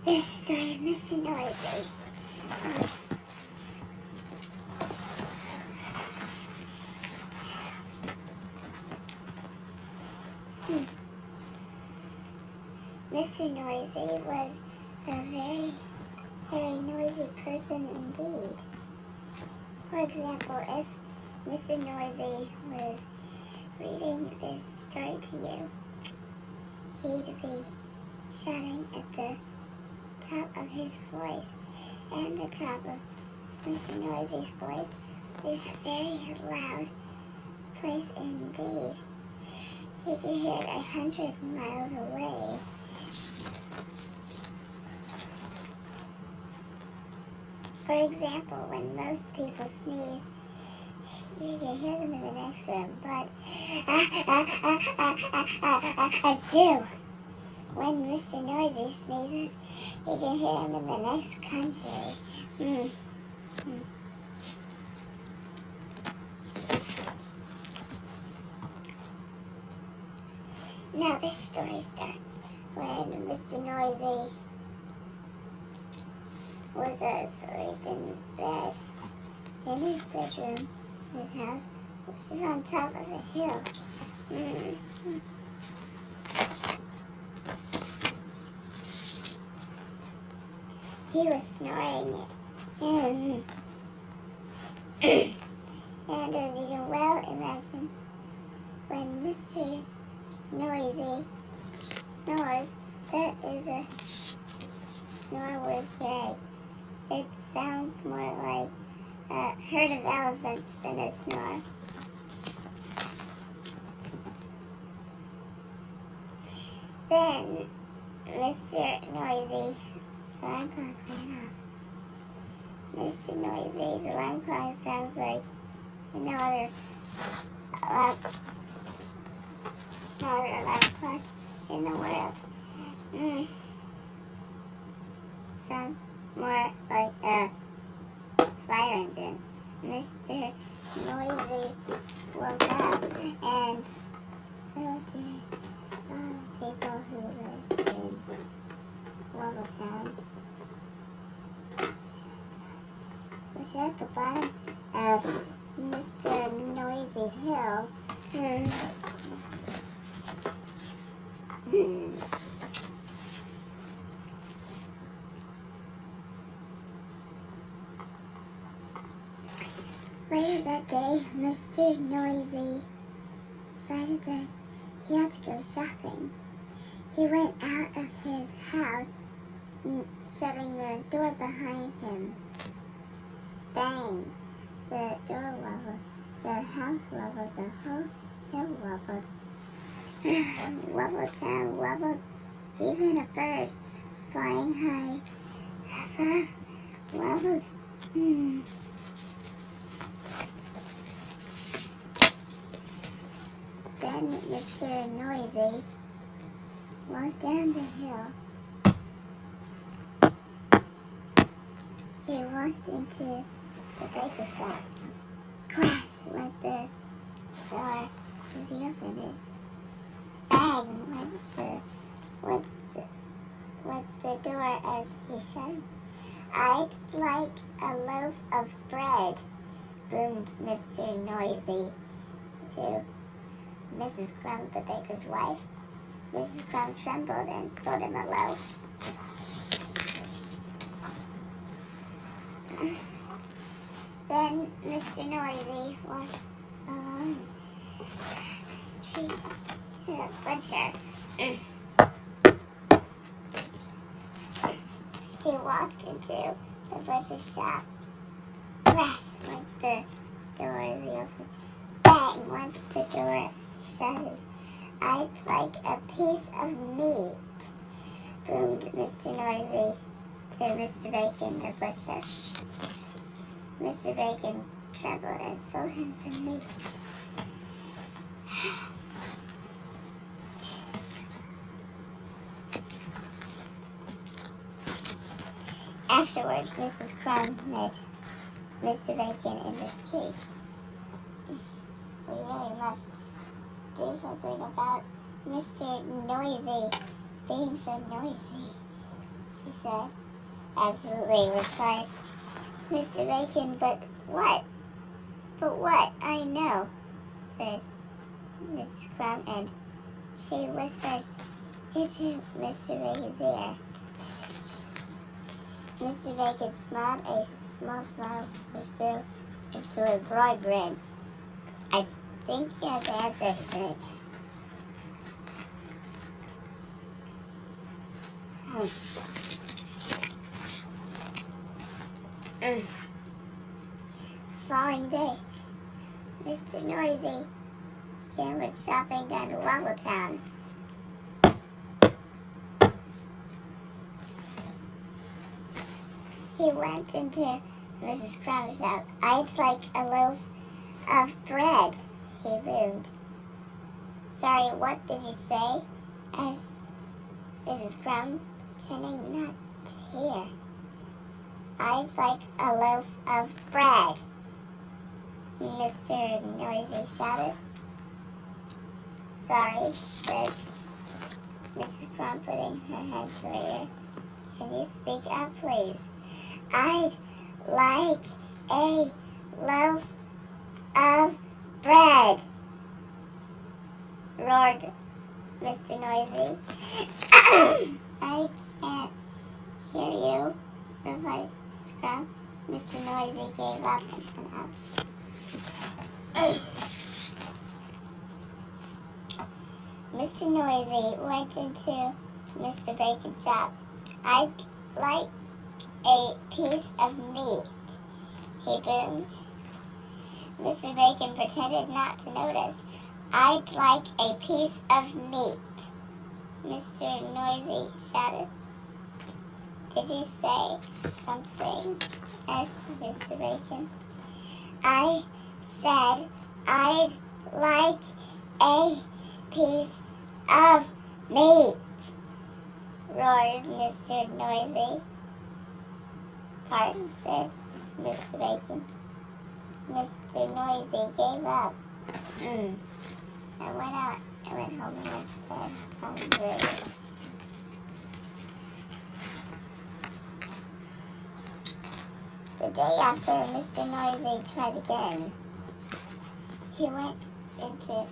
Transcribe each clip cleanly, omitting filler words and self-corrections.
This story of Mr. Noisy. Mr. Noisy was a very, very noisy person indeed. For example, if Mr. Noisy was reading this story to you, he'd be shouting at the top of his voice, and the top of Mr. Noisy's voice is a very loud place indeed. You can hear it 100 miles away. For example, when most people sneeze, you can hear them in the next room, but achoo! When Mr. Noisy sneezes, you can hear him in the next country. Now this story starts when Mr. Noisy was asleep in bed in his bedroom, his house, which is on top of a hill. He was snoring, and as you can well imagine, when Mr. Noisy snores, that is a snore worth hearing. It sounds more like a herd of elephants than a snore. Then Mr. Noisy's alarm clock went off. Mr. Noisy's alarm clock sounds like no other alarm clock in the world. Sounds more like a fire engine. Mr. Noisy woke up, and so did all the people who lived in Wobbletown, which is at the bottom of Mr. Noisy's hill. Later that day, Mr. Noisy decided that he had to go shopping. He went out of his house, shutting the door behind him. Bang! The door wobbled, the house wobbled, the whole hill wobbled. Wobbletown wobbled, even a bird flying high above wobbled. Then Mr. Noisy walked down the hill. He walked into the baker shop. Crash went the door as he opened it. Bang went the door as he shut it. "I'd like a loaf of bread," boomed Mr. Noisy to Mrs. Crumb, the baker's wife. Mrs. Crumb trembled and sold him a loaf. Then Mr. Noisy walked along the street to the butcher. He walked into the butcher's shop. Crash went the door as he opened. Bang went the door as he shut it. "I'd like a piece of meat," boomed Mr. Noisy to Mr. Bacon, the butcher. Mr. Bacon trembled and sold him some meat. Afterwards, Mrs. Crumb met Mr. Bacon in the street. "We really must do something about Mr. Noisy being so noisy," she said, as they replied, Mr. Bacon, but what? But what? I know, said Mrs. Crumb, and she whispered into Mr. Bacon's ear. Mr. Bacon smiled a small smile which grew into a broad grin. I think you have the answer, he said. Following day, Mr. Noisy went shopping down to Wobbletown. He went into Mrs. Crumb's shop. I'd like a loaf of bread, he boomed. Sorry, what did you say? Asked Mrs. Crumb, pretending not to hear. I'd like a loaf of bread, Mr. Noisy shouted. Sorry, said Mrs. Crumb, putting her hand to her ear. Can you speak up, please? I'd like a loaf of bread, roared Mr. Noisy. I can't hear you, replied Mrs. Crumb. Mr. Noisy gave up and went out. Mr. Noisy went into Mr. Bacon's shop. I'd like a piece of meat, he boomed. Mr. Bacon pretended not to notice. I'd like a piece of meat, Mr. Noisy shouted. Did you say something? Asked Mr. Bacon. I said I'd like a piece of meat, roared Mr. Noisy. Pardon, said Mr. Bacon. Mr. Noisy gave up. I went out and went home and went to bed hungry. The day after Mr. Noisy tried again, he went into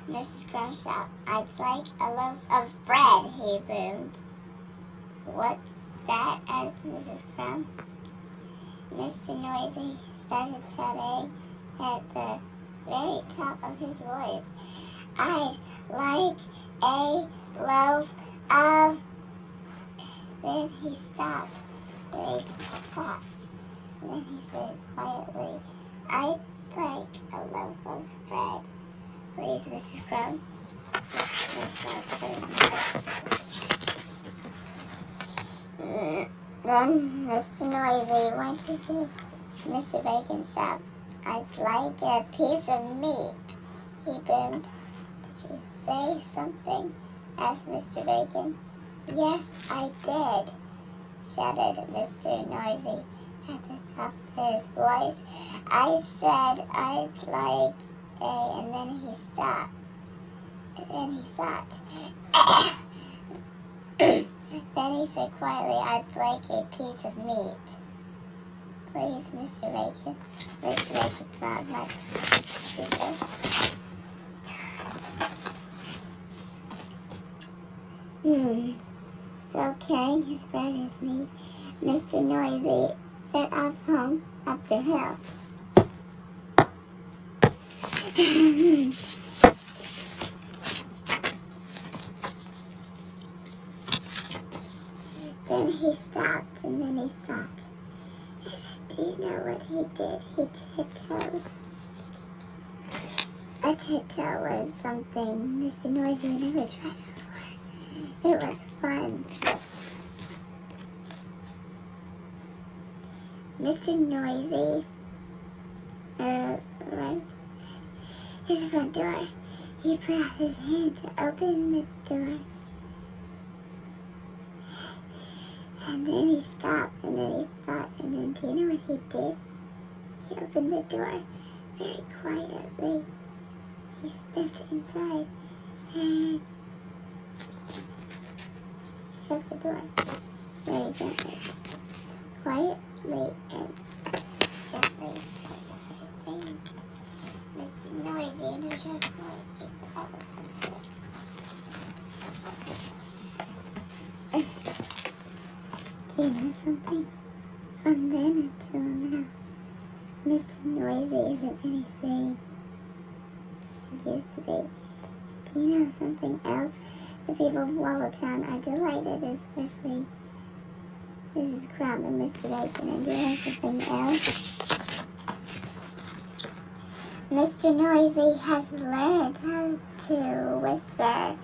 Mrs. Crumb's shop. I'd like a loaf of bread, he boomed. What's that? Asked Mrs. Crumb. Mr. Noisy started shouting at the very top of his voice. I'd like a loaf of... Then he stopped. Then he said quietly, I'd like a loaf of bread, please, Mrs. Crumb. Then Mr. Noisy went into Mr. Bacon's shop. I'd like a piece of meat, he boomed. Did you say something? Asked Mr. Bacon. Yes, I did, shouted Mr. Noisy at the top of his voice. I said I'd like a... And then he stopped. And then he thought. Then he said quietly, I'd like a piece of meat. Please, Mr. Bacon. Mr. Bacon smiled much. So carrying his bread and his meat, Mr. Noisy set off home up the hill. Then he stopped and then he thought. Do you know what he did? He tiptoed. A tiptoe was something Mr. Noisy had never tried before. It was fun. Mr. Noisy ran his front door. He put out his hand to open the door. And then he stopped, and then he thought, and then do you know what he did? He opened the door very quietly. He stepped inside and shut the door very gently, quietly and gently. Mr. Noisy and her just you know something? From then until now, Mr. Noisy isn't anything he used to be. Do you know something else? The people of Wobbletown are delighted, especially Mrs. Crumb and Mr. Bacon. And do you know something else? Mr. Noisy has learned how to whisper.